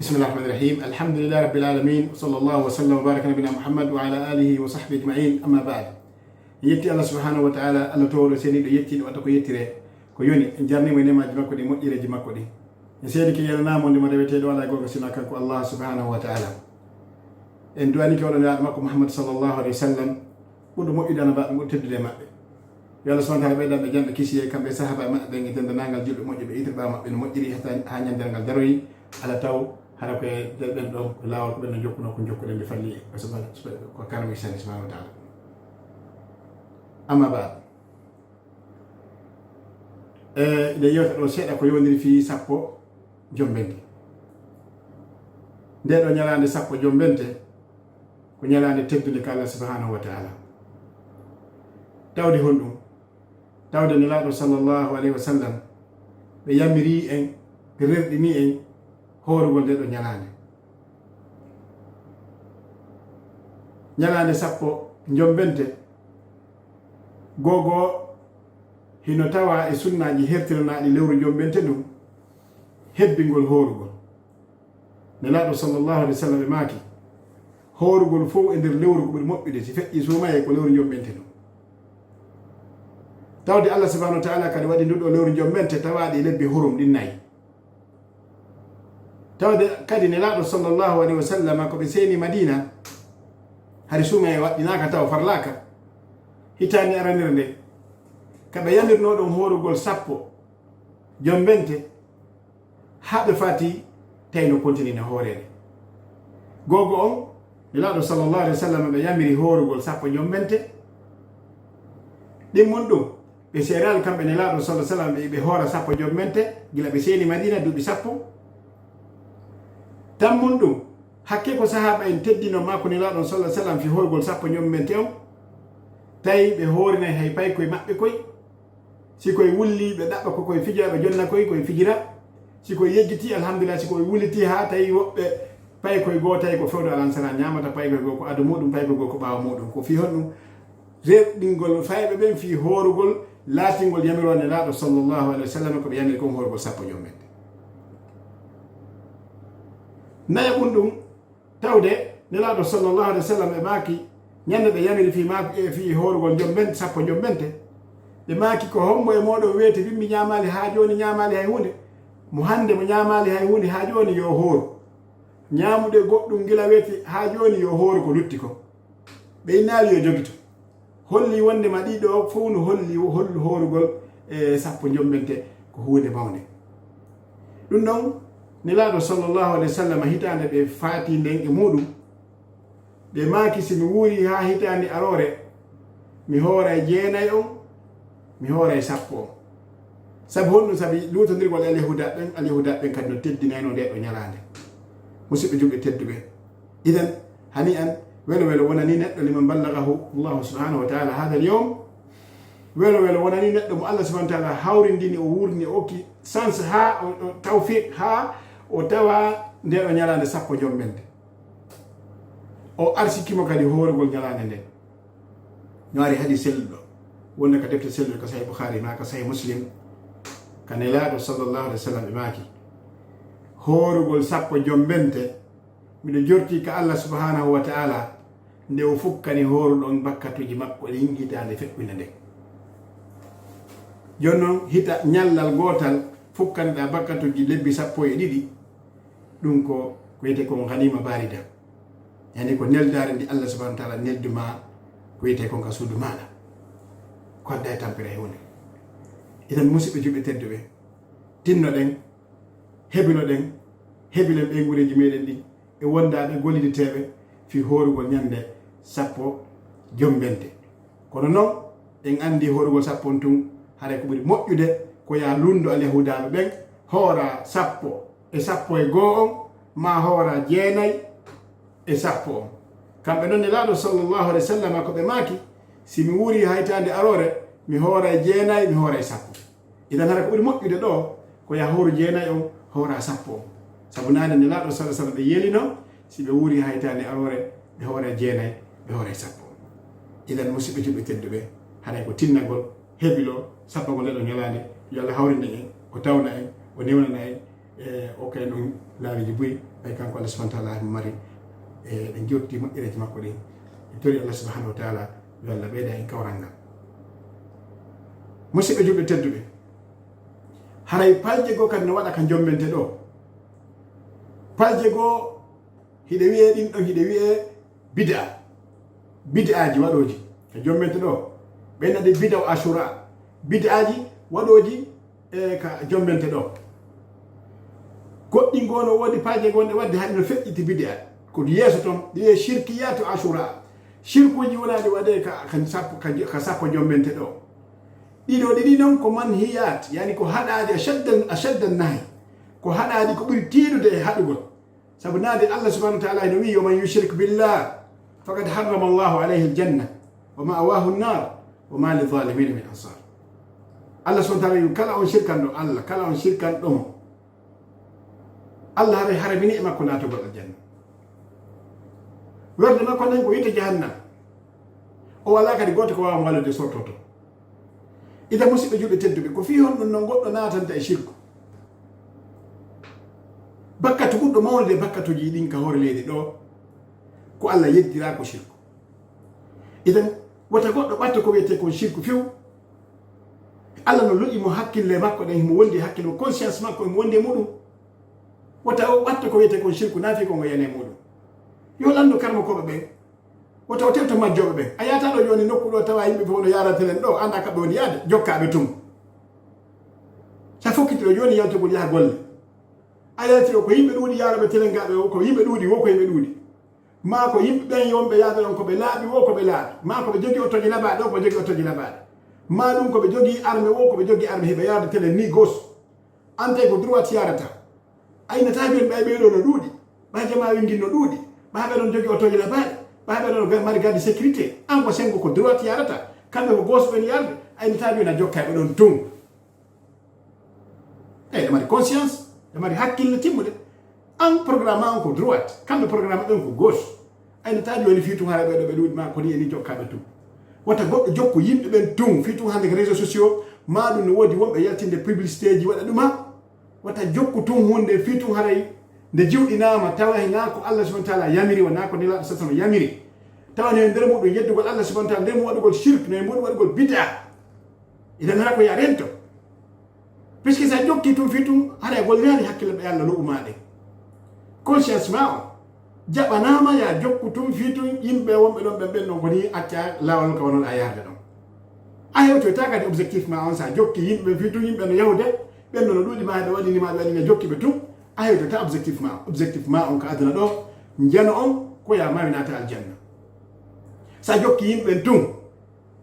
بسم الله الرحمن الرحيم. الحمد لله رب العالمين، وصلى الله وسلم وبارك على نبينا محمد وعلى آله وصحبه أجمعين. أما بعد، yetti Allah subhanahu wa ta'ala Allah tawolo seni do yetti do ko yettire ko yoni en jarni mo nema makko di mojjireji makko di en seedi ke yelna mo ndimo rewete do wala gogo sina kanko Allah subhanahu wa ta'ala en duani ko wala makko Muhammad sallallahu alaihi wasallam budo mojjidana ba mo teddude mabbe yo Allah subhanahu wa ta'ala be jambe kisiye kambe sahaba mabbe ngi tenda nangal julbe mojjibe itir ba mabbe no mojjiri ha nyandangal daroyi ala taw hara ko ben do lawol ko ben jokkuno ko jokkude be falli ko kanami subhanahu wa ta'ala. Amma ba de yewta do seeda ko yondiri fi sappo jombente nde do nyalande sappo jombente ko nyalande teddude ka Allah subhanahu wa ta'ala tawde hondum tawde nelaado sallallahu alaihi wasallam be yamiri en be rerdini en horugol de do nyalande sappo jombente gogo hino tawa e sunnaji hertiranaɗi lewru jombente ɗum hebbingol horugol nelaɗo sallallahu alaihi wasallam e maaki horugol fof e nder lewru ko ɓuri moƴƴude si feƴƴi sumaye ko lewru jombente ɗum tawde Allah subhanahu wa ta'ala kadi waɗi nduɗo lewru jombente tawaɗi lebbi hurum ɗin nayyi tawde kadi nelaɗo sallallahu alaihi wasallam ko ɓe seeni Madina hari sumaye waɗɗinaka taw farlaka hitani aranir nde kaɓe yamirno ɗum horugol sappo jombente haɓe fati tayno continue hoorede gogo on nelaɗo sallallahu alaihi wasallam ɓe yamiri horugol sappo jombente ɗimmon ɗum ɓe seeral kamɓe nelaɗo sallallahu alaihi wasallam ɓe hoora sappo jombente gila ɓe seeni Madina duuɓi sappo tammon ɗum hakke ko sahaba en teddino makko nelaɗo sallallahu alaihi wasallam fi horugol sappo jombente on tawi ɓe horinay hay pay koye maɓɓe koye si koye wulli ɓe ɗaɓɓa ko koye fijira ɓe jonna koye fijira si koye yejjiti alhamdulillah si koye wulliti ha tawi woɓɓe pay koye goo tawi ko fewdo alansara ñamata pay koye goo ko adu muɗum pay koye goo ko ɓaawa muɗum ko fi honɗum reɗɗingol fayɓe ɓen fi horugol laatingol yamirone laaɗo sallallahu alaihi wa sallam koɓe yamiri kon horugol sappo jommende naya ɓum ɗum tawde nelaaɗo sallallahu alaihi wa sallam e maaki ñande ɓe yamiri fi horugol jombente sappo jombente ɓe maaki ko hombo e moɗon weeti bimmi ñamali ha joni ñamali hay hunde mo hande mo ñamali hay hunde ha joni yo hooru ñamude goɗɗum gila weeti ha joni yo hooru ko lutti ko ɓe innali yo jogito holli wonde ma ɗiɗo fof no holli horugol sappo jombente ko hunde mawde ɗum ɗon nelaɗo sallallahu alaihi wasallam hitande ɓe faati nden e muɗum ɓe maaki si mi wuuri ha hitande arore mi hoora e jeenayi on mi hoora e sappo on sabu honɗum sabi lutodirgol alyahuda ɓen kadi no teddinayno nde ɗo ñalande musidɓe julɓe tedduɓe idan hani an welo welo wonani neɗɗo liman ballagahu allahu subhanahu wa ta'ala hada al yawm welo welo wonani neɗɗo mo Allah subhanahu wa ta'ala hawrindini o wurni o okki sens ha o tawfiq ha o tawa nde ɗo ñalande sappo jombente o arsikimo kadi horugol ñalande nde no ari hadi selluɗo wonno ka defte selluɗo ko sahih Bukhari ma ka sahih Muslim ka nelaɗo sallallahu alaihi wasallam ɓe maaki horugol sappo jombente miɗo jorti ka Allah subhanahu wa ta'ala nde o fukkani horuɗon bakkatuji makko ɗin hitande feɓɓinde nde jonnon hita ñallal gotal fukkanɗa bakkatuji lebbi sappo e ɗiɗi ɗum ko wiyete kon ganima barida yani ko neldare ndi Allah subhanahu wa ta'ala nelduma ko wiyete kon ka suudu maɗa kodda e tampere e hunde itan musidɓe juɓɓe tedduɓe tinnoɗen heɓinoɗen heɓilen ɓe gureji meɗen ɗi e wondaɓe golliditeɓe fi horugol ñande sappo jombente kono noon en andi horugol sappo on tun haray ko ɓuri moƴƴude ko ya lundo alyahudaɓe ɓen hoora sappo e goo on ma hoora jeenayi e sappo on kamɓe noon nelaɗo sallallahu alaihi wasallam ko ɓe maaki si mi wuuri haytande arore mi hoora e jeenayi mi hoora e sappo idan hara ko ɓuri moƴƴude ɗo ko ya hooru jeenayi on hoora sappo on sabu nane nelaɗo sallallahu alaihi wasallam ɓe yeelino si ɓe wuuri haytande arore ɓe hoora e jeenayi ɓe hoora e sappo on idan musidɓe juɓɓe tedduɓe haɗay ko tinnagol heɓilo sappagol ndeɗo ñalande yo Allah hawrinde en o tawna en o newnana en o kay ɗum laawiji boyi ay kanko Allah subhanahu wa ta'ala mari e ɗen jotti moƴƴereji makko ɗin e tori Allah subhanahu wa ta'ala yo Allah ɓeyda en kawral ngal musidɓe julɓe tedduɓe haray palje goo kadi no waɗa ka jombente ɗo palje goo hiɗe wiye ɗin ɗon hiɗe wiye bid'aji waɗoji ka jombente ɗo ɓe nade bida o ashura bid'aji waɗoji e ka jombente ɗo goɗɗi gono wodi palje gonɗe wadde hade no feƴƴiti bid'a ko yeeso toon ɗi wiye shirkiyatu ashura shirkuji wonaɗi waɗe ka sappo jombente ɗo ɗiɗo ɗiɗi noon ko manhiyat yani ko haɗaɗi ashaddan nahi ko haɗaɗi ko ɓuri tiiɗude e haɗugol sabu naade Allah subhanahu wa ta'ala no wi yo man yushrik billah faqad harrama Allahu alayhi aljanna wa ma'awahu an-nar wa ma lidh-dhalimin min ansar Allah subhanahu wa ta'ala wi kala on shirkan ɗo Allah kala on shirkan ɗomo Allah haray haramini e makko natugol aljanna werde makko nden ko yite jahannam o wala kadi goto ko wawa wallude sortoto ida musidɓe julɓe tedduɓe ko fi hon ɗum no goɗɗo natanta e shirku bakkatu ɓurɗo mawnude bakkatuji ɗin ka hoore leydi ɗo ko Allah yeddira ko shirku idan wata goɗɗo ɓatta ko wiyete kon shirku few Allah no luƴimo hakkille makko ɗen himo wondi hakkille mo conscience makko emo wondi e muɗum wata o ɓatta ko wiyete kon shirku naafi kongo yana e muɗum yo landu karmo koɓe ɓen wata o tewta majjoɓe ɓen a yata ɗo joni nokku ɗo tawa yimɓe fof no yaratelen ɗo anda kamɓe woni yaade jokkaɓe tum sa fokkiti ɗo joni yaltogol yaha golle a yalti ɗo ko yimɓe ɗuuɗi yaraɓe telen gaɓe o ko yimɓe ɗuuɗi wo ko yimɓe ɗuuɗi ma ko yimɓe ɓen yomɓe yaade ɗon koɓe laaɓi wo koɓe laaɓi ma koɓe jogui otoji labaɗe o koɓe jogui otoji labaɗe ma ɗum koɓe jogui arme wo koɓe jogui arme heɓe yarde telen ni gos ante ko droit yarata aynata joni ɓay ɓeɗo no ɗuuɗi ɓa jama wingin no ɗuuɗi ɓaɓe ɗon jogui otoji labaɗe ɓaɓe ɗon mari garde sécurité an ko sengo ko droit yarata kamɓe ko gos ɓen yarde aynata joni a jokkaɓe ɗon tum eyyi ɗe mari conscience ɗe mari hakkille timmude an programme an ko droit kamɓe programme ɗon ko gauche aynata joni fiitum haara ɓeɗo ɓe ɗuuɗi ma koni eni jokkaɓe tum wata goɗɗo jokko yimɓe ɓen tum fiitum hande ko réseaux sociaux ma ɗum no woodi wonɓe yaltinde publicité ji waɗa ɗuma wata jokku tum hunde fiitum haray nde jiwɗinama tawa hena ko Allah subhanahu wa ta'ala yamiri wona ko nelaɗo sasano yamiri tawa ne nder muɗum yeddugol Allah subhanahu wa ta'ala nder mu waɗugol shirk no muɗum waɗugol bid'a idan hara ko ya rento puisque sa jokki tum fiitum haɗa gollani hakkille ɓe Allah luɓumaɗe conscience ma o jaɓanama ya jokku tum fiitum yimɓe wonɓe ɗon ɓen ɓen ɗon koni acca lawol ka wonon a yarde ɗon a hewtoyta kadi objectif ma on sa jokki yimɓe fiitum yimɓe no yahude ɓen ɗo no ɗuuɗi ma ɓe waɗinima ɓe waɗina jokki ɓe tum a hewtoyta objectif ma on ka aduna ɗo jano on ko ya mawi nata aljanna sa jokki yimɓe tum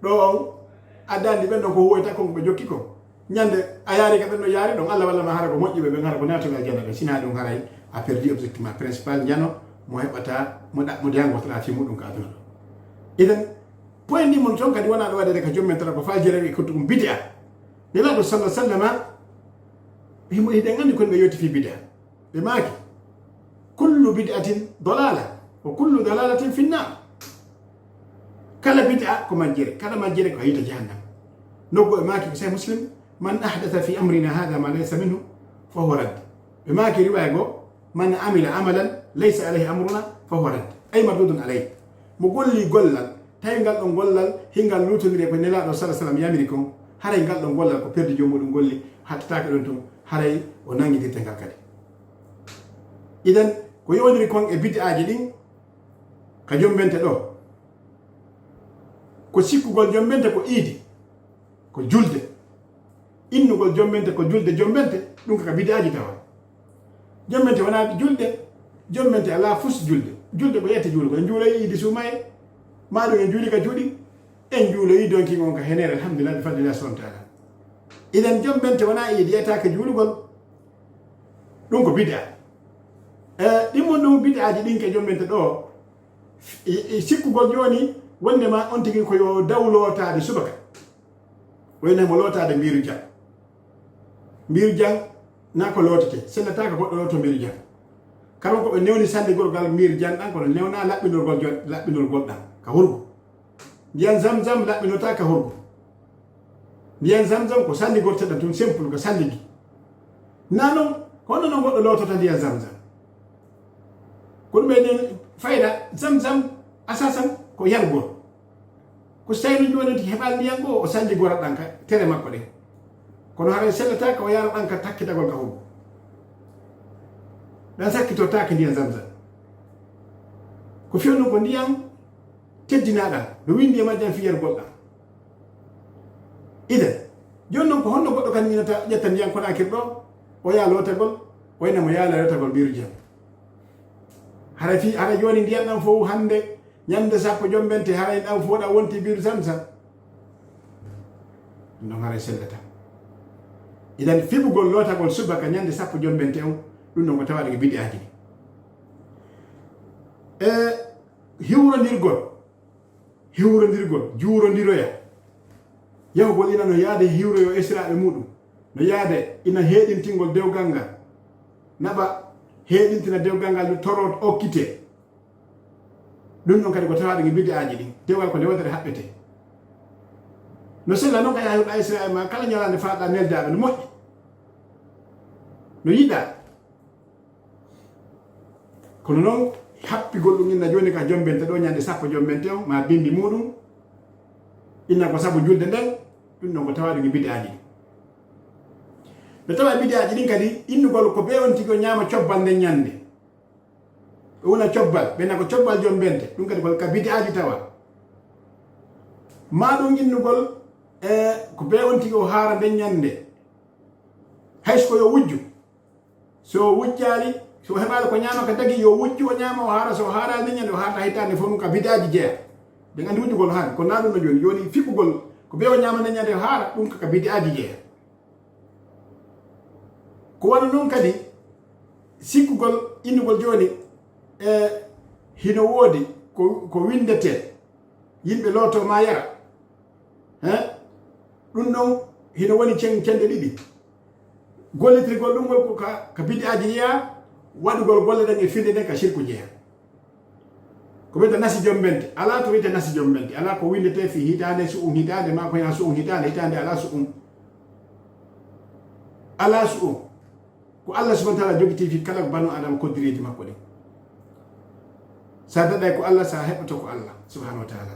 ɗo on addandi ɓen ɗon ko huwoyta konko ɓe jokki ko ñande a yaari ka ɓen ɗo yaari ɗon Allah walla ma hara ko moƴƴiɓe ɓen hara ko natoɓe aljanna ɓe sina ɗum haray a perdi objectif ma principal jano mo heɓata mo jangotoɗa fi muɗum ka aduna ɗo idan point ndi mon toon kadi wona ɗo waɗede ka jommen tata ko fajireɓe ko ɗum bid'a nelaɗo sallah sallama himo hiɗen andi kono ɓe yetti fi bid'a ɓe maaki kullu bid'atin dalala wa kullu dalalatin fi nnar kala bid'a ko majjere kala majjere ko hayita jahannam noggo ɓe maaki ko sahih muslim man ahdatha fi amrina hada ma laysa minhu fa huwa radd ɓe maaki riwaya goo man amila amalan laysa alayhi amruna fa huwa radd ay mardudun alayhi mo golli gollal tawi ngal ɗon gollal hingal lutodiri ko nelaɗo salah sallam yamiri kon haray ngal ɗon gollal ko perdi jomuɗum golli hattatake ɗon tum haray o nanguidirte ngal kadi idan ko yowdiri kon e bid'aji ɗin ka jombente ɗo ko sikkugol jombente ko iidi ko julde innugol jombente ko julde jombente ɗum kaka bid'aji tawa jombente wona julde jombente ala fus julde ko yette juulgo en juuloyi iidi sumaye maɗum en juuli ka juuɗi en juuloyi donki on ka henere alhamdulillah bi fadlillah subhanahu wa ta'ala idan jombente wona iidi yetaka juulugol ɗum ko bid'a ɗimmon ɗum bid'aji ɗin ke jombente ɗo sikkugol joni wondema on tigi ko yo dawlotade subaka waynamo lotade mbiru jang na ko lotete sellata ko goɗɗo loto mbiru jang kala ko ɓe newni sandigol gal mbiru jang ɗan kono newna laɓɓinolgol ɗan ka hurgo ndiyan zamzam laɓɓinota ka hurgo ndiyan zamzam ko sandigol teɗɗa tum simple ko salligi na noon hono noon goɗɗo lotota ndiyan zamzam ko ɗum enen fayda zamzam asasan ko yargol ko so tawi joni heɓal ndiyam go o sanji gorat ɗan ka tere makko ɗen kono haɗa sellata ka o yara ɗan ka takkitagol ka hugo ɗan sakkitotake ndiyam zamzam ko fewno ko ndiyam teddinaɗam no windi e majjam fi yargol ɗam iden joni noon ko honno goɗɗo kan ñinata ƴetta ndiyam konakiri ɗo o yaa lotagol wayno mo yaala lotagol biru jam hara joni ndiyam ɗam fof hande ñamde sappo jombente haray ɗam fof ɗa wonti biru zamzam ɗum ɗon haray sellata idan fiɓugol lotagol subaka ñande sappo jombente on ɗum ɗon ko tawaɗo ko biɗi aji hiwrodirgol juurodiroya yahugol ina no yaade hiwroyo esiraɓe muɗum no yaade ina heeɗintingol dewgal ngal naɓa heeɗintina dewgal ngal no toro okkite ɗum ɗon kadi ko tawaɗo ko biɗi aji ɗin dewgal ko ndewtere haɓɓete no sella noon ka yaha huɗa esiraɓe ma kala ñalande faɗa neldaɓe no moƴƴi no yiɗa kono noon happigol ɗum inna joni ka jombente ɗo ñande sappo jombente on ma bimbi muɗum inna ko saabu julde nden ɗum ɗon ko tawaɗo ko biɗi aji ɗin ɓe tawa biɗi aji ɗin kadi innugol ko ɓe on tigi o ñama cobbal nden ñande ɓe wona cobbal ɓenna ko cobbal jombente ɗum kadi ka biɗi aji tawa ma ɗum innugol ko ɓe on tigi o haara nden ñande hayso ko yo wujju so wujjali so heɓali ko ñama ka dagi yo wujju o ñama o haara so haara nden ñande o haarata hitande fof ɗum ka biɗi aji jeeya ɓe gandi wujjugol haani ko na ɗum no joni joni fiɓɓugol ko ɓe o ñama nden ñande o haara ɗum ka biɗi aji jeeya ko wona noon kadi sikkugol innugol joni hino woodi ko windete yimɓe looto ma yara ɗum ɗon hino woni cende ɗiɗi gollitirgol ɗum ngol ka biɗi aji jeeya waɗugol golle ɗen e finde ɗen ka sirku jeeya ko wiyete nasi jombente ala to wiyete nasi jombente ala ko windete fi hitande su'um hitande ma ko yana su'um hitande ala su'um ala su'um ko Allah subhanahu wa ta'ala jogiti fi kala banu adam koddireji makko ɗen sa daɗay ko Allah sa heɓoto ko Allah subhanahu wa ta'ala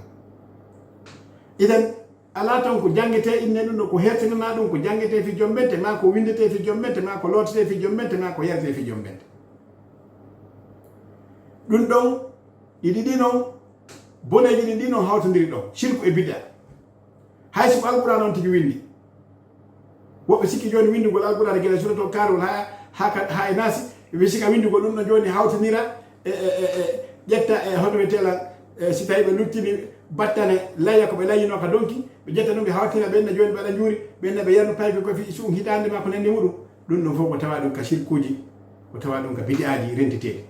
idan ala tan ko jangete inne ɗum ɗo ko hertinana ɗum ko jangete fi jombente ma ko windete fi jombente ma ko lotete fi jombente ma ko yarte fi jombente ɗum ɗon ɗiɗi ɗi noon boneji ɗi noon hawtodiri ɗon shirku e bid'a hayso ko alqur'an on tigi windi woɓɓe sikki joni windugol alqur'an guila suratul karol ha e naasi ɓe sika windugol ɗum ɗo joni hawtonira ƴetta hono wiyetela si tawi ɓe luttini battane layya ko ɓe layyino ka donki ɓe ƴetta ɗum ɓe hawtina ɓenna joni ɓe aɗa juuri ɓenna ɓe yarno paype ko fi suum hitande ma ko nandi muɗum ɗum ɗon fof ko tawa ɗum ka shirkuji ko tawa ɗum ka bid'aji renteteɗi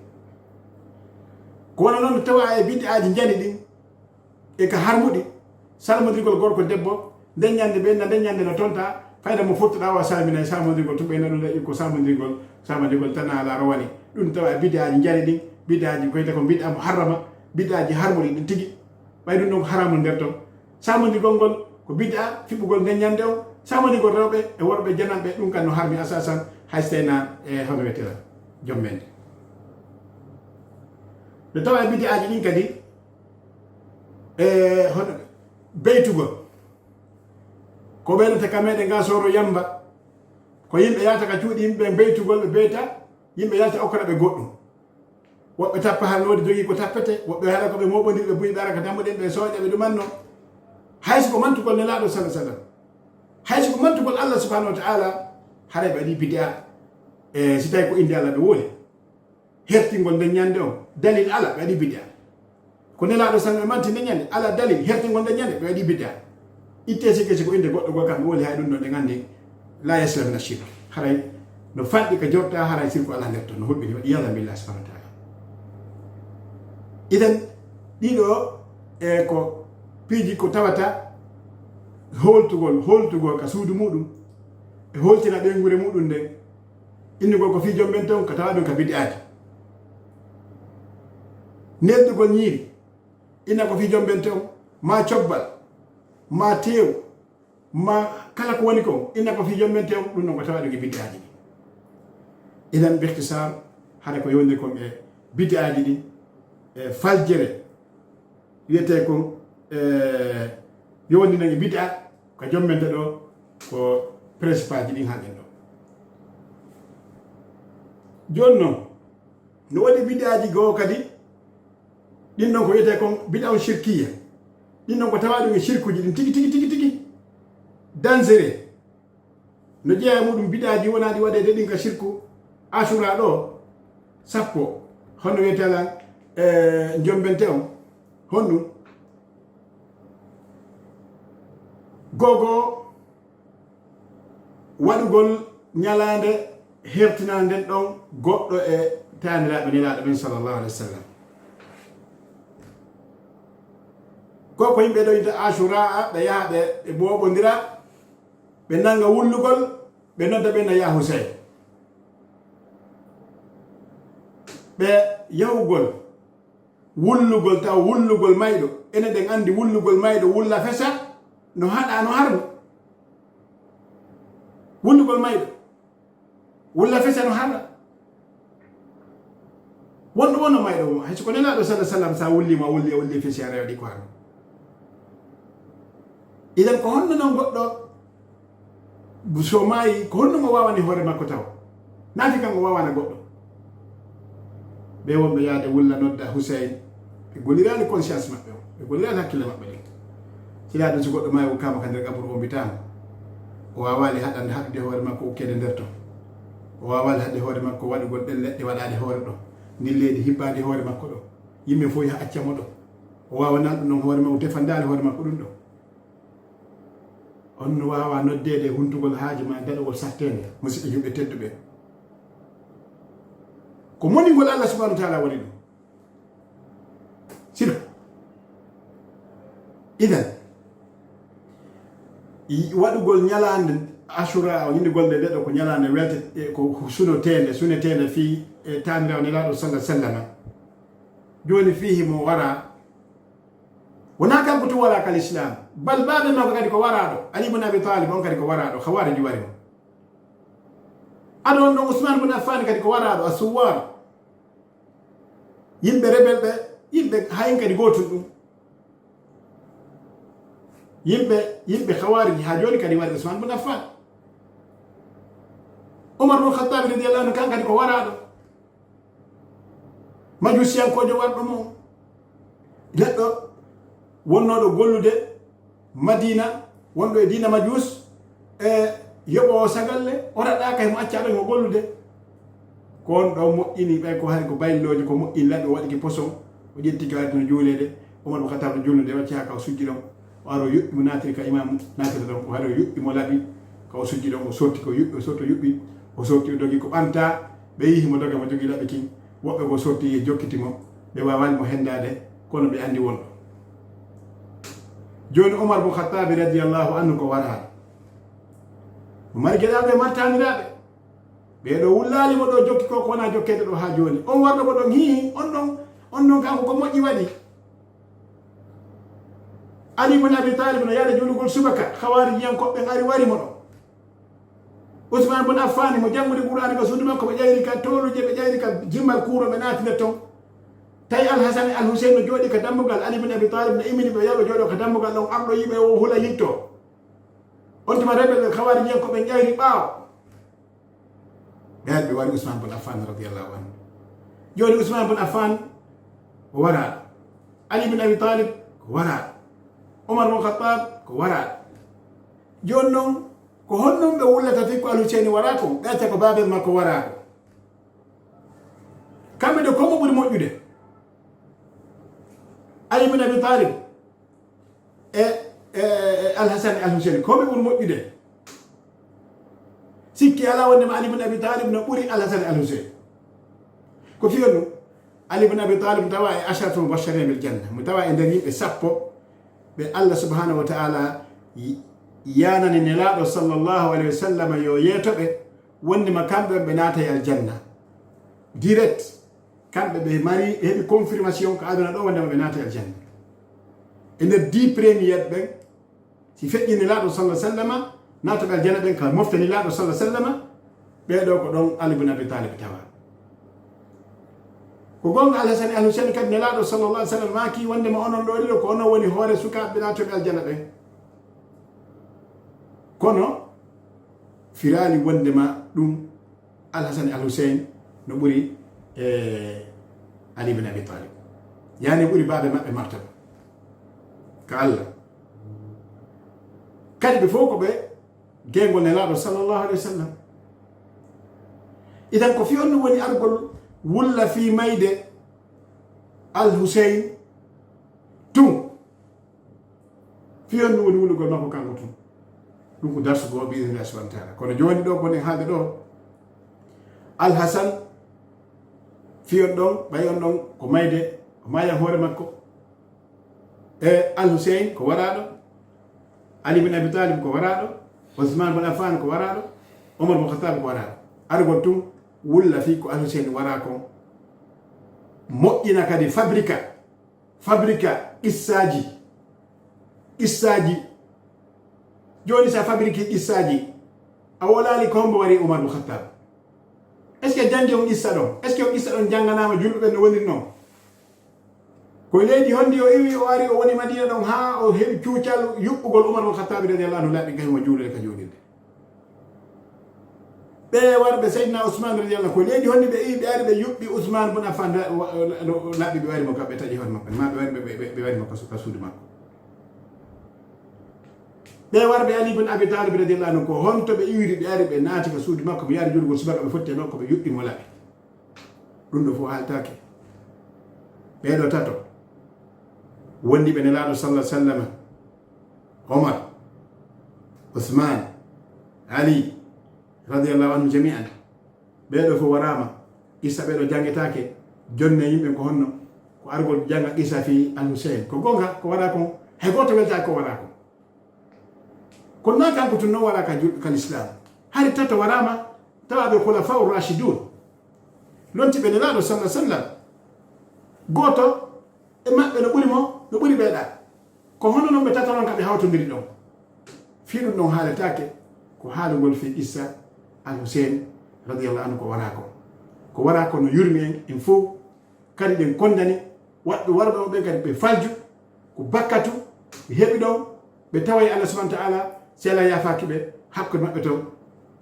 ko wona noon tawa e bid'e aji jani ɗin e ka harmuɗi salmodirgol gorko debbo nden ñande ɓenna nden ñande no tonta fayda mo fottoɗa wa salmina e salmodirgol to ɓeyna ɗum ɗaƴi ko salmodirgol tan ala rowani ɗum tawa e bid'e aji jani ɗin bid'e aji koyta ko bid'a mo harrama bid'e aji harmuɗi ɗin tigui ɓay ɗum ɗon ko haramu nder ton salmodirgol ngol ko bid'a fiɓɓugol nden ñande o salmodirgol rewɓe e worɓe jananɓe ɗum kan no harmi asasan hay so tawina e hono wiyetela jommende nde tawa e bid'e aji ɗin kadi hono beytugol ko ɓeynata ka meɗen ga soro yamba ko yimɓe yata ka cuuɗi yimɓe beytugol ɓe beyta yimɓe yalta okkoraɓe goɗɗum woɓɓe tappa han wodi jogui ko tappete woɓɓe haɗa koɓe moɓodir ɓe buyi ɓe ara ka dammuɗen ɓe sooƴa ɓe ɗumanno hayso ko mantugol nelaɗo sallah sallam hayso ko mantugol Allah subhanahu wa ta'ala haɗa ɓe waɗi bid'a si tawi ko inde Allah ɓe wooli hertingol nden ñande o dalil ala ɓe waɗi bid'a ko nelaɗo sallam ɓe manti nden ñande ala dalil hertingol nden ñande ɓe waɗi bid'a itte sikki ko inde goɗɗo gol kam ɓe wooli hay ɗum ɗo ɗe gandi la yaslam min ashirk haray no fanɗi ko jorta haray sirko ala nder ton no huɓɓini waɗi yalla billah subhanahu wa ta'ala idan ɗiɗo ko piiji ko tawata holtugol ka suudu muɗum e holtina ɓengure muɗum nden innugol ko fi jomɓen ton ko tawa ɗum ka bid'aji neddugol ñiiri ina ko fi jomɓen ton ma cobbal ma tew ma kala ko woni ko ina ko fi jomɓen ton ɗum ɗon ko tawa ɗum ke bid'aji idan bihtisar hade ko yowndi kon bid'aaji ɗi faljere wiyete ko yowndinange bid'a ko jommenta ɗo ko principal ji ɗin hanɗen ɗo joni noon no waɗi bid'aaji goo kadi ɗin ɗon ko wiyete kon bid'a on shirkiya ɗin ɗon ko tawa ɗum e shirkuji ɗin tigi dangereux no jeeya muɗum bid'aaji wona ɗi waɗede ɗin ka shirku asura ɗo sappo hono wiyetelan jombente on honɗum gogo waɗugol ñalande hertinande nden ɗon goɗɗo e taniraɓe nelaɗo ɓen sallllahu alih wa sallam ko yimɓe ɗo yita asura ɓe yaha ɓe ɓoɓodira ɓe nanga wullugol ɓe nodda ɓe na ya Husayn ɓe yahugol wullugol taw wullugol mayɗo enen ɗen andi wullugol mayɗo wulla fesa no haɗa no harno wullugol mayɗo wulla fesa no harɗa wonɗo wonno mayɗo mo hay soko nelaɗo sallah sallam sa wullima wulli fesi a rewɗi ko harno idan ko honno noon goɗɗo so maayi ko honno mo wawani hoore makko taw naati kanko wawana goɗɗo ɓe wonɓe yaade wulla nodda Husayn ɓe gollirani conscience maɓɓe o ɓe gollirani hakkille maɓɓe ɗen sila ɗum so goɗɗo maayi kama ka nder gaburu o mbitama o wawali haɗande haɗude hoore makko ukkede nder to o wawali haɗde hoore makko waɗugol ɗen leɗɗe waɗade hoore ɗo ndin leydi hibbade hoore makko ɗo yimɓe fof yaha accamo ɗo o wawanan ɗum noon hoore makko tefandali hoore makko ɗum ɗo on no wawa noddede huntugol haaji ma daɗogol sattede musidɓe yimɓe tedduɓe ko monigol Allah subhanahu wa ta'ala waɗi ɗum sino idan waɗugol ñalande asura o yindigolde nde ɗo ko ñalande welte ko sunetende fi taniraw nelaɗo sallah sallam joni fihi mo wara wona kanko to wara kal islam bal baɓe makko kadi ko waraɗo Ali ibn Abi Talib on kadi ko waraɗo hawariji wari mo aɗon ɗon Usman ibn Affan kadi ko waraɗo asuwar yimɓe rebel ɓe yimɓe hayen kadi gotol ɗum yimɓe hawariji ha joni kadi wari Usman ibn Affan Umar ibn Khattab radiyallahu anhu kan kadi ko waraɗo majusiyankojo warɗo mo neɗɗo wonnoɗo gollude Madina wonɗo e dina majus yoɓowo sagalle o raɗɗaka hemo accaɗo hemo gollude ko on ɗo moƴƴini ɓay ko hari ko bayilloji ko moƴƴini laɓi o waɗiki poson o ƴettiki waɗi no juulede Umar ibn Khattab no julnude wacci ha ka o sujji ɗon o aro yuɓɓi mo natiri ka imam natiri ɗon o hari o yuɓɓi mo laɓi ka o sujji ɗon o sotti ko yuɓɓi o sotti o yuɓɓi o sotti o dogi ko ɓamta ɓe yihi mo doga mo jogui laɓi kin woɓɓe ko sotti e jokkitimo ɓe wawani mo hendade kono ɓe andi wonɗo joni Umar ibn Khattab radiyallahu anhu ko waraɗo mo mari gueɗaɓe martaniraɓe ɓeɗo wullalimo ɗo jokki ko wona jokkede ɗo ha joni on warɗo ko ɗon hihi on ɗon kanko ko moƴƴi waɗi Ali ibn Abi Talib no yaade julugol subaka hawarijiyankoɓe ari warimo ɗo Usman ibn Affan mo jangude Qur'an ko suudu makko ɓe ƴayri ka toluje ɓe ƴayri ka jimmal kuuro ɓe naati nder ton tawi Al-Hasan e Al-Husayn no jooɗi ka dammugal Ali ibn Abi Talib no imini ɓe yaɓe jooɗo ka dammugal ɗon arɗo yiɓe o hula yitto on tuma rebel ɓe hawarijiyankoɓe ƴayri ɓaawo ɓe ɓe wari Usman ibn Affan radiyallahu anhu joni Usman ibn Affan ko waraɗo Ali ibn Abi Talib ko waraɗo Umar ibn Khattab ko waraɗo joni noon ko honnon ɓe wullata fi ko Al-Husayn wara ko ɓe ko babel makko waraɗo kamɓe de komo ɓuri moƴƴude Ali ibn Abi Talib e Al-Hasan e Al-Husayn koɓe ɓuri moƴƴude sikki ala wondema Ali ibn Abi Talib no ɓuri Al-Hasan e Al-Husayn ko fiyon ɗum Ali ibn Abi Talib tawa e asharatul mubashirin bil janna mo tawa e nder yimɓe sappo ɓe Allah subhanahu wa ta'ala yanani nelaɗo sallllahu alayhi wa sallam yo yeetoɓe wondema kamɓe ɓe naata e aljanna direct kamɓe ɓe mari heɓi confirmation ko aduna ɗo wondema ɓe naata e aljanna e nder 10 premiére ɓen si feƴƴi nelaɗo sallah sallam naatoɓe aljanna ɓen ka mofta nelaɗo sallah sallam ɓeɗo ko ɗon Ali ibn Abi Talib tawa ko gonga al hasan al husain kadi nelaɗo sallallahu alaihi wasallam maki wonde ma onon ɗo ɗiɗo ko onon woni hoore sukaɓe natoɓe aljanna ɓen kono firani wondema ɗum al hasan al husain no ɓuri ali ibn abi talib yani ɓuri baaɓe maɓɓe martaba ka Allah kadi ɓe fof ko ɓe gengol nelaɗo sallallahu alaihi wasallam idan ko fi on woni argol wulla fi mayde al husain tum fi on woni wulugol makko kanko tum ɗum ko darsugo bi idhnillahi subhanahu wa ta'ala kono joni ɗo gonen haalde ɗo al hasan fi on ɗon ɓay on ɗon ko mayde o maya hoore makko e al husain ko waraɗo ali bin abi talib ko waraɗo ousmane bin affan ko waraɗo omar bin khattab ko waraɗo argol tum wulla fi ko al husain wara ko moƴƴina kadi fabrica qissaji joni sa fabrique qissaji a wolali ko hombo wari omar bin khattab est ce que jangi on qissa ɗon est ce que o qissa ɗon janganama julɓe no woniri noon koye leydi honndi o iwi o ari o woni madina ɗon ha o heɓi cuucal yuɓɓugol umar bin khattabi radiallahu anhu laaɓi gaymo juulede ka jooɗirde ɓe warɓe seydina ousmane radiallahu koye leydi honndi ɓe iwi ɓe ari ɓe yuɓɓi ousmane bin affan laaɓi ɓe warimo kamɓe taƴi hoore makko ma ɓe wari ɓe warimo ka suudu makko ɓe warɓe ali bin abi talib radiallahu anhu ko honto ɓe iwiri ɓe ari ɓe naati ka suudu makko ɓe yaari julgol subaka ɓe fotti e makko ɓe yuɓɓimo laaɓi ɗum ɗo fof haaltake ɓeɗo tato wondi ɓe nelaɗo sallah sallam omar ousmane ali radiallahu anhu jami'an ɓeɗo fof warama qissa ɓeɗo jangetake jonne yimɓe ko honno ko argol janga qissa fi al husain ko gonga ko waɗa kon hay goto weltaki ko waɗa kon kono na kanko tun noon waɗa ka l'islam hari tato warama tawaɓe khulafa ur rashidun lontiɓe nelaɗo sallah sallam goto e maɓɓe no ɓuri mo no ɓuri ɓeeɗa ko hono noon ɓe tata noon ka ɓe hawtodiri ɗon fi ɗum ɗon haaletake ko haalugol fi issa al husain radiallahu anhu ko wara ko no yurmi en fof kadi ɗen kondani waɗɓe warɓe o ɓen kadi ɓe falju ko bakkatu ɓe heɓi ɗon ɓe tawa Allah subhanahu wa ta'ala si Allah yafaki ɓe hakkude maɓɓe toon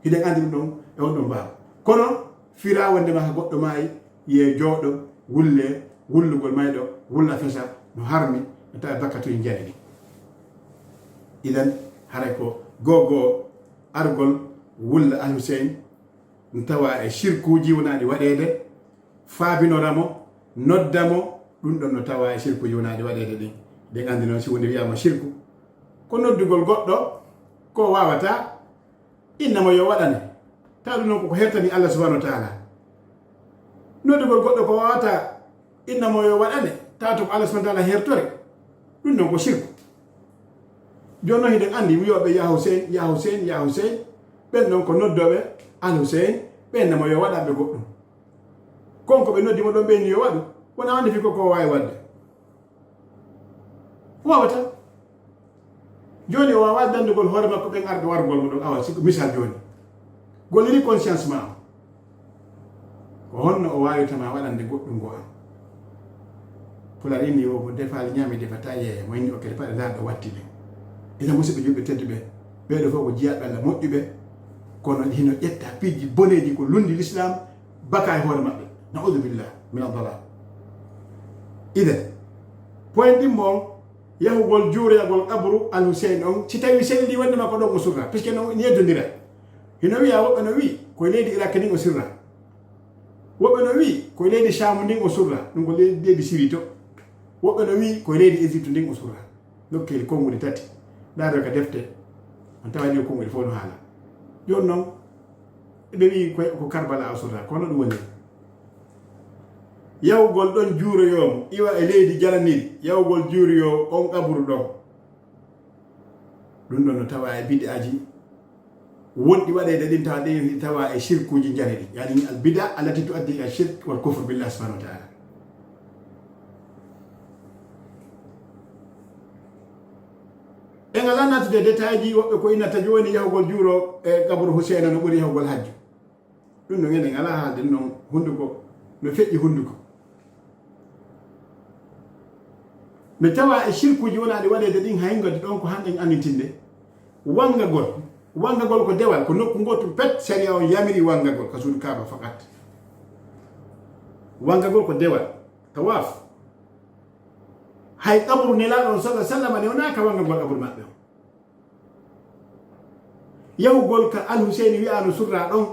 hiɗen andi ɗum ɗon e on ɗon mbawa kono fira wondema ha goɗɗo maayi ye jooɗo wulle wullugol mayɗo wulla fesa no harmi no tawi bakkatuji jani ɗi idan haray ko gogo argol wulla al husain no tawa e shirkuji wonaɗi waɗede faabinoramo noddamo ɗum ɗon no tawa e shirkuji wonaɗi waɗede ɗin ɗen andi noon si woni wiyama shirku ko noddugol goɗɗo ko wawata innamo yo waɗane tawa ɗum noon koko hertani Allah subhanahu wa ta'ala noddugol goɗɗo ko wawata innamo yo waɗane tawa to ko Allah subhanahu wa ta'ala hertore ɗum ɗon ko shirku joni noon hiɗen andi wiyoɓe ya husain ya husain ya husain ɓen ɗon ko noddoɓe al husain ɓen namo yo waɗaɓe goɗɗum konko ɓe noddimo ɗon ɓenni yo waɗu wona andi fi koko wawi wadde wawata joni o wawa dandugol hoore makko ɓen arɓe wargol mo ɗon awa siko misal joni golliri conscience ma ko honno o wawitama waɗande goɗɗum go am pular inni o mo defali ñami defata yeeye mo inni o kadi paɗe larɗo watti ɓe ina musidɓe julɓe teddu ɓe ɓeɗo fof ko jiyaɓe Allah moƴƴuɓe kono hino ƴetta piiji boneji ko lundi l'islam baka e hoore maɓɓe naudu billah min adalal iden point ɗimmo on yahugol juureyagol qabru al husain on si tawi selli wondema ko ɗon o surra puisque no yeddodira hino wiya woɓɓe no wi koye leydi iraq ndin o sirra woɓɓe no wi koye leydi cham ndin o surra ɗum ko leydi Syrie to woɓɓe no wi koye leydi Égypte ndin o surra nokkeli konguɗi tati ɗaɗo ka defte on tawa ɗi konguɗi fof no haala joni noon ɓe wi ko Karbala o surra kono ɗum woni yawgol ɗon juuroyomo iwa e leydi jalaniɗi yawgol juuroyo on qabru ɗon ɗum ɗon no tawa e bid'a aji wonɗi waɗede ɗin tawa ɗi tawa e shirkuji janiɗi yani al bid'a allati tuaddi ila shirk wal kufr billah subhanahu wa ta'ala en ala natude détail ji woɓɓe ko innata joni yahugol juuro e qabru Husaina no ɓuuri yahugol hajju ɗum no enen ala haalde noon hunduko no feƴƴi hunduko mi tawa e shirkuji wonaaɗi waɗeede ɗin hay ngadi ɗon ko hanɗen annitinde wangagol ko dewal ko nokku gotum pet sharia on yamiri wangagol ka suudu kaaba fakat wangagol ko dewal tawaf hay qabru nelaɗo on sallah sallam ne wona ka wangagol qabru maɓɓe on yahugol ka alhuseini wiyano surra ɗon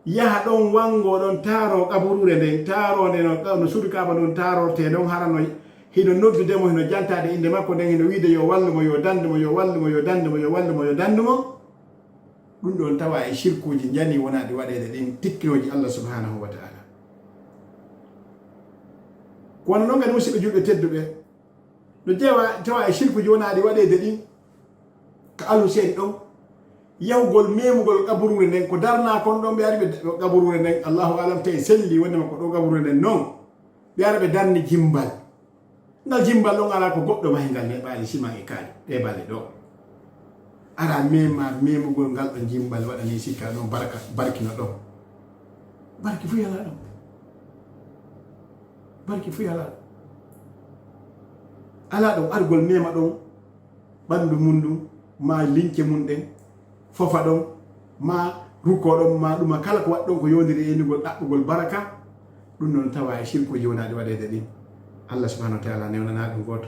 yaha ɗon wango ɗon taaro kaburure nden taarode no suudu kaaba ɗon taarorte ɗon harano hino noddudemo hino jantade inde makko nden hino wiide yo wallumo yo dandumo yo wallumo yo dandumo yo wallumo yo dandumo ɗum ɗon tawa e shirkuji jani wonaɗi waɗede ɗin tikkinoji Allah subhanahu wa ta'ala kono noon kadi musidɓe julɓe tedduɓe no ƴeewa tawa e shirkuji wonaɗi waɗede ɗin ko alhusein ɗon yahugol memugol kaburure nden ko darna kon ɗon ɓe ari ɓe kaburure nden allahu alam tawi selli wondema ko ɗo kaburure nden noon ɓe ara ɓe darni jimbal ngal jimbal ɗon ala ko goɗɗo mahi ngal neɓali siman e kaali ɗe balle ɗo ara mema memugol ngal ɗo jimbal waɗani sikka ɗon barkino ɗon barki fu yala ɗon barki fu yala ɗon ala ɗon argol mema ɗon ɓandu mum ɗum ma lince mum ɗen fofa ɗon ma ruko ɗon ma ɗuma kala ko waɗɗon ko yondiri enugol ɗaɓɓugol baraka ɗum noon tawa e shirkuji wonaɗi waɗede ɗin Allah subhanahu wa ta'ala newnana ɗum goto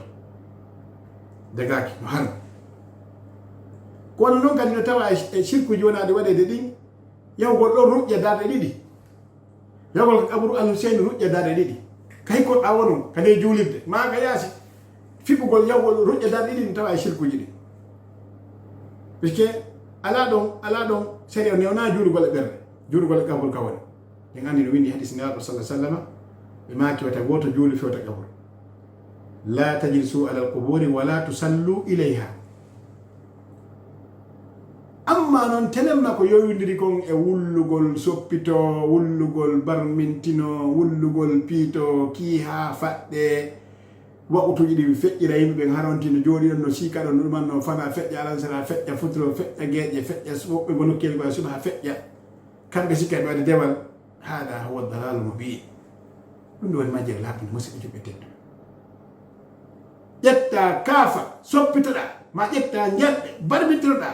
dagaki no har kono noon kadi no tawa e shirkuji wonaɗi waɗede ɗin yahugol ɗon ruƴƴa darɗe ɗiɗi yahugol ko kaburu alhusein ruƴƴa darɗe ɗiɗi kay koɗɗa wonon kadi juulirde ma ka yaasi fiɓugol yahugol ruƴƴa darɗe ɗiɗi no tawa e shirkuji ɗi puisque ala ɗon sharia newna juurugol e ɓerde juurugol e kabul kawani en andi no windi hadis nelaɗo sallah sallam ɓe maki wata goto juuli fewta kabul la tajlisu ala alquburi wala tusallu ilayha amma noon telemma ko yowidiri kon e wullugol soppito wullugol barmintino wullugol piito kiiha faɗɗe waɓutuji ɗi feƴƴira yimɓe ɓen harontino jooɗiɗon no siika ɗon ɗuman no fana feƴƴa alansara feƴƴa futuro feƴƴa geeƴe feƴƴa woɓɓe go nokkeli ɓa suba feƴƴa kamɓe sikka ɓe waɗa dewal haɗa huwa dalalu mo bii ɗum ɗo woni majjere laaɓde musidɓe juɓɓe teddu ƴetta kaafa soppitoɗa ma ƴetta jalɗe barbitinoɗa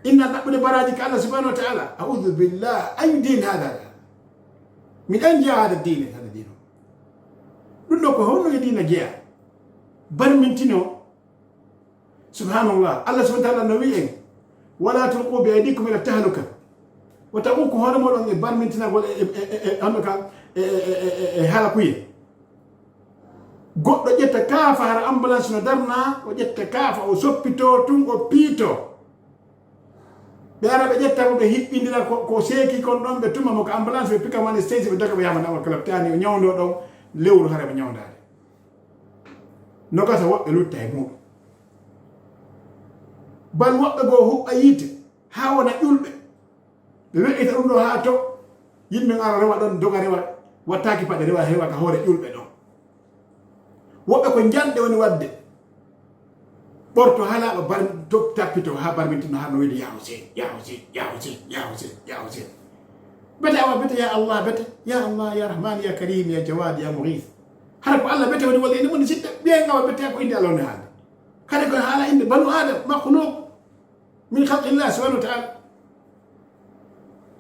inna ɗaɓɓude baraji ka Allah subhanahu wa ta'ala a'udhu billah ayu din hada min an jeeya hada dine hada dino ɗum ɗo ko honno e dina jeeya barmintino subhanallah Allah subhanahu wa ta'ala no wi en wala tulqu bi aydikum ila tahluka o tagu ko hoore moɗon e barmintinagol hande ka e halakuye goɗɗo ƴetta kaafa hara ambulance no darna o ƴetta kaafa o soppito tun o piito ɓe ara ɓe ƴetta ɓe hiɓɓindira ko seeki kon ɗon ɓe tuma mo ko ambulance ɓe pika mane stage ɓe daga ɓe yama nawal kalab tani o ñawdo ɗon lewru hara ɓe ñawdade nogata woɓɓe lutta e muɗum bal woɓɓe goo huɓɓa yiite ha wona ƴulɓe ɓe weƴƴita ɗum ɗo ha to yimɓe ara rewa ɗon doga rewa wattaki paɗe rewa hewa ka hoore ƴulɓe ɗon woɓɓe ko janɗe woni wadde ɓorto halaɓa bar tappito ha barmintino har no wiide ya Hussein ya Hussein ya Hussein ya Hussein ya Hussein bete awa bete ya Allah bete ya Allah ya Rahman ya Karim ya Jawad ya Mughith hara ko Allah bete woni walla inde mum sitta ɓiye ngawa bete ko inde Allah woni haalde kadi ko haala inde banu adam makhluq min khalqillah subhanahu wa ta'ala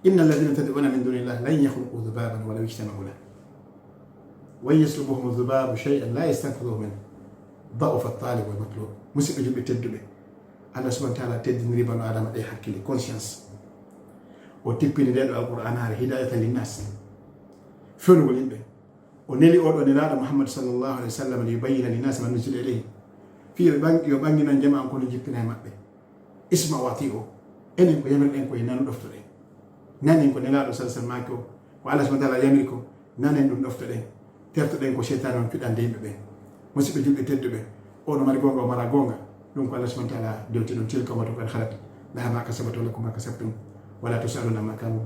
inna alladhina tad'una min dunillah lan yakhluqu dhubaban walaw ijtama'u lahu wa yaslubuhum dhubabu shay'an la yastanqidhuhu minhu ضعف الطالب والمطلوب musidɓe julɓe tedduɓe Allah subhanahu wa ta'ala teddiniri banu adama ɗe hakkille conscience o tippini nde ɗo alqur'an haare hidayatan linnas fenugol yimɓe o neli oɗo nelaɗo Muhammad sallallahu alaihi wa sallam li yubayyina linnas ma nuzila ilayhi fi yo ɓanginan jama an kono jippina e maɓɓe isma wati o enen ko yamirɗen koye nanu ɗoftoɗen nanen ko nelaɗo sallam maki o ko Allah subhanahu wa ta'ala yamiri ko nanen ɗum ɗoftoɗen tertoɗen ko cheytane on cuɗande yimɓe ɓen musidɓe julɓe tedduɓe ono mari gonga o mara gonga ɗum ko Allah subhanahu wa ta'ala dewti ɗum tilka watu kad halat laha ma kasabat wa lakum ma kasabtum wala tusaluna ma kanu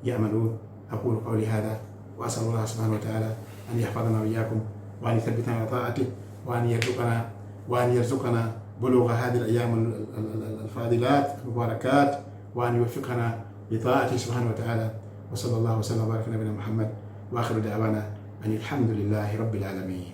ya'malun aqulu qawli hadha wa as'alu Allah subhanahu wa ta'ala an yahfazana wa iyyakum wa an yuthabbitana ala ta'atihi wa an yarzuqana bulugha hadhihi al-ayyam al-fadilat al-mubarakat wa an yuwaffiqana li ta'atihi subhanahu wa ta'ala wa sallallahu wa sallam wa baraka nabiyina Muhammad wa akhiru da'wana an alhamdulillahi rabbil alamin.